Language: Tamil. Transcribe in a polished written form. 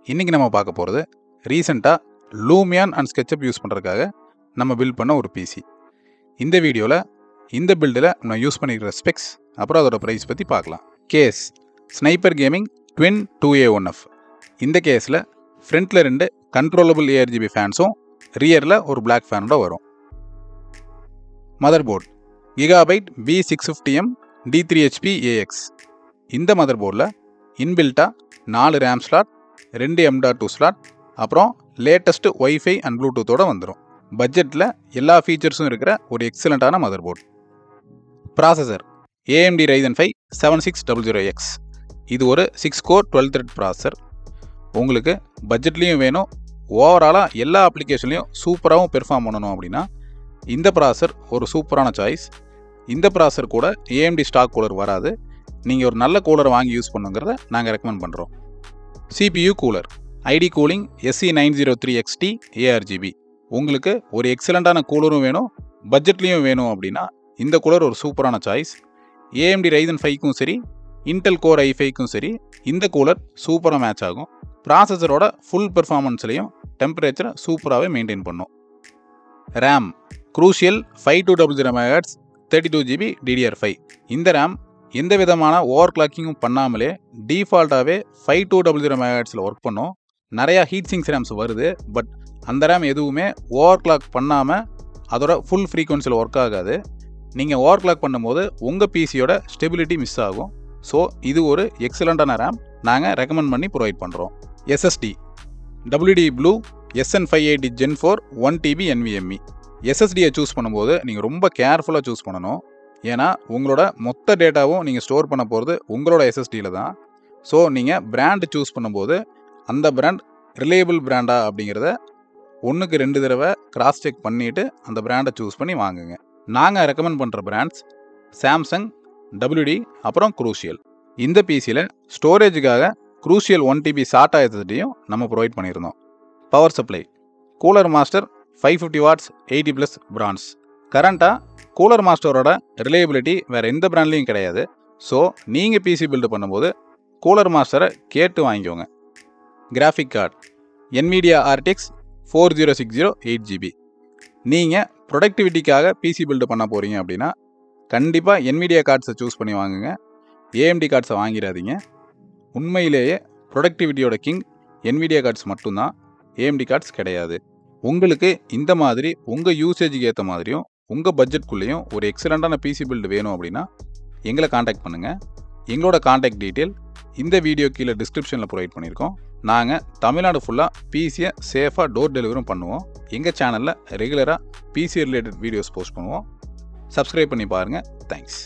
இன்றைக்கி நம்ம பார்க்க போகிறது ரீசெண்டாக லூமியான் அண்ட் ஸ்கெட்சப் யூஸ் பண்ணுறதுக்காக நம்ம பில்ட் பண்ண ஒரு பிசி. இந்த வீடியோவில் இந்த பில்டில் நம்ம யூஸ் பண்ணிக்கிற ஸ்பெக்ஸ் அப்புறம் அதோட ப்ரைஸ் பற்றி பார்க்கலாம். Case sniper gaming twin 2A1F. இந்த கேஸில் ஃப்ரண்ட்டில் 2 கண்ட்ரோலபிள் ARGB ஃபேன்ஸும் ரியரில் ஒரு பிளாக் ஃபேனோட வரும். Motherboard Gigabyte B650M D3HP AX. இந்த மதர் போர்டில் இன்பில்ட்டாக 4 RAM ஸ்லாட், 2 M.2 ஸ்லாட், அப்புறம் லேட்டஸ்ட் ஒய்ஃபை அண்ட் ப்ளூடூத்தோடு வந்துடும். பட்ஜெட்டில் எல்லா ஃபீச்சர்ஸும் இருக்கிற ஒரு எக்ஸலண்ட்டான motherboard. Processor AMD Ryzen 5 7600X. இது ஒரு 6 கோர் 12 த்ரெட் ப்ராசஸர். உங்களுக்கு பட்ஜெட்லேயும் வேணும், ஓவராலாக எல்லா அப்ளிகேஷன்லையும் சூப்பராகவும் பெர்ஃபார்ம் பண்ணணும் அப்படின்னா இந்த ப்ராசஸர் ஒரு சூப்பரான சாய்ஸ். இந்த ப்ராசஸர் கூட AMD ஸ்டாக் கூலர் வராது. நீங்கள் ஒரு நல்ல கூலரை வாங்கி யூஸ் பண்ணுங்கிறத நாங்கள் ரெக்கமெண்ட் பண்ணுறோம். CPU cooler ID cooling SC903XT ARGB. உங்களுக்கு ஒரு எக்ஸலண்ட்டான கூலரும் வேணும், பட்ஜெட்லேயும் வேணும் அப்படின்னா இந்த கூலர் ஒரு சூப்பரான சாய்ஸ். AMD Ryzen 5க்கும் சரி, Intel Core i5க்கும் சரி இந்த கூலர் சூப்பராக மேட்ச் ஆகும். ப்ராசஸரோட ஃபுல் பெர்ஃபார்மன்ஸ்லையும் டெம்பரேச்சரை சூப்பராகவே மெயின்டைன் பண்ணும். RAM Crucial 5200 MHz 32GB DDR5. இந்த RAM எந்த விதமான ஓவர் கிளாக்கிங்கும் பண்ணாமலே டிஃபால்ட்டாகவே 5200 MHz ஒர்க் பண்ணும். நிறையா ஹீட் சிங்க்ஸ் ரேம்ஸ் வருது, பட் அந்த RAM எதுவுமே ஓவர் கிளாக் பண்ணாமல் அதோட ஃபுல் ஃப்ரீக்வன்சியில் ஒர்க் ஆகாது. நீங்கள் ஓவர் கிளாக் பண்ணும்போது உங்கள் பிசியோட ஸ்டெபிலிட்டி மிஸ் ஆகும். ஸோ இது ஒரு எக்ஸலண்ட்டான RAM நாங்கள் ரெக்கமெண்ட் பண்ணி ப்ரொவைட் பண்ணுறோம். SSD WD Blue SN580 Gen 4 1TB NVMe. SSDயை சூஸ் பண்ணும்போது நீங்கள் ரொம்ப கேர்ஃபுல்லாக சூஸ் பண்ணணும். ஏன்னா உங்களோட மொத்த டேட்டாவும் நீங்கள் ஸ்டோர் பண்ண போகிறது உங்களோட SSDயில் தான். ஸோ நீங்கள் பிராண்ட் சூஸ் பண்ணும்போது அந்த பிராண்ட் ரிலையபிள் பிராண்டா அப்படிங்கிறத 1க்கு 2 தடவை கிராஸ் செக் பண்ணிவிட்டு அந்த பிராண்டை சூஸ் பண்ணி வாங்குங்க. நாங்கள் ரெக்கமெண்ட் பண்ணுற பிராண்ட்ஸ் சாம்சங், WD, அப்புறம் Crucial. இந்த பிசியில் ஸ்டோரேஜுக்காக Crucial 1TB SATA SSDயும் நம்ம ப்ரொவைட் பண்ணியிருந்தோம். Power supply cooler master 550 watts 80+ brands. கரண்ட்டாக கூலர் மாஸ்டரோட ரிலையபிலிட்டி வேறு எந்த பிராண்ட்லேயும் கிடையாது. ஸோ நீங்கள் பிசி பில்டு பண்ணும்போது கூலர் மாஸ்டரை கேட்டு வாங்கிக்கோங்க. Graphic card NVIDIA RTX 4060 8GB. நீங்கள் ப்ரொடக்டிவிட்டிக்காக பிசி பில்டு பண்ண போகிறீங்க அப்படின்னா கண்டிப்பாக NVIDIA கார்ட்ஸை சூஸ் பண்ணி வாங்குங்க. AMD கார்ட்ஸை வாங்கிடாதீங்க. உண்மையிலேயே ப்ரொடக்டிவிட்டியோட கிங் NVIDIA கார்ட்ஸ் மட்டும்தான், AMD கார்ட்ஸ் கிடையாது. உங்களுக்கு இந்த மாதிரி உங்கள் யூசேஜுக்கு ஏற்ற மாதிரியும் உங்கள் பட்ஜெட்குள்ளேயும் ஒரு எக்ஸலண்ட்டான பிசி பில்டு வேணும் அப்படின்னா எங்களை காண்டாக்ட் பண்ணுங்கள். எங்களோட காண்டாக்ட் டீட்டெயில் இந்த வீடியோ கீழே டிஸ்கிரிப்ஷனில் ப்ரொவைட் பண்ணியிருக்கோம். நாங்கள் தமிழ்நாடு ஃபுல்லாக பிசியை சேஃபாக டோர் டெலிவரியும் பண்ணுவோம். எங்கள் சேனலில் ரெகுலராக பிசி ரிலேட்டட் வீடியோஸ் போஸ்ட் பண்ணுவோம். சப்ஸ்கிரைப் பண்ணி பாருங்கள். தேங்க்ஸ்.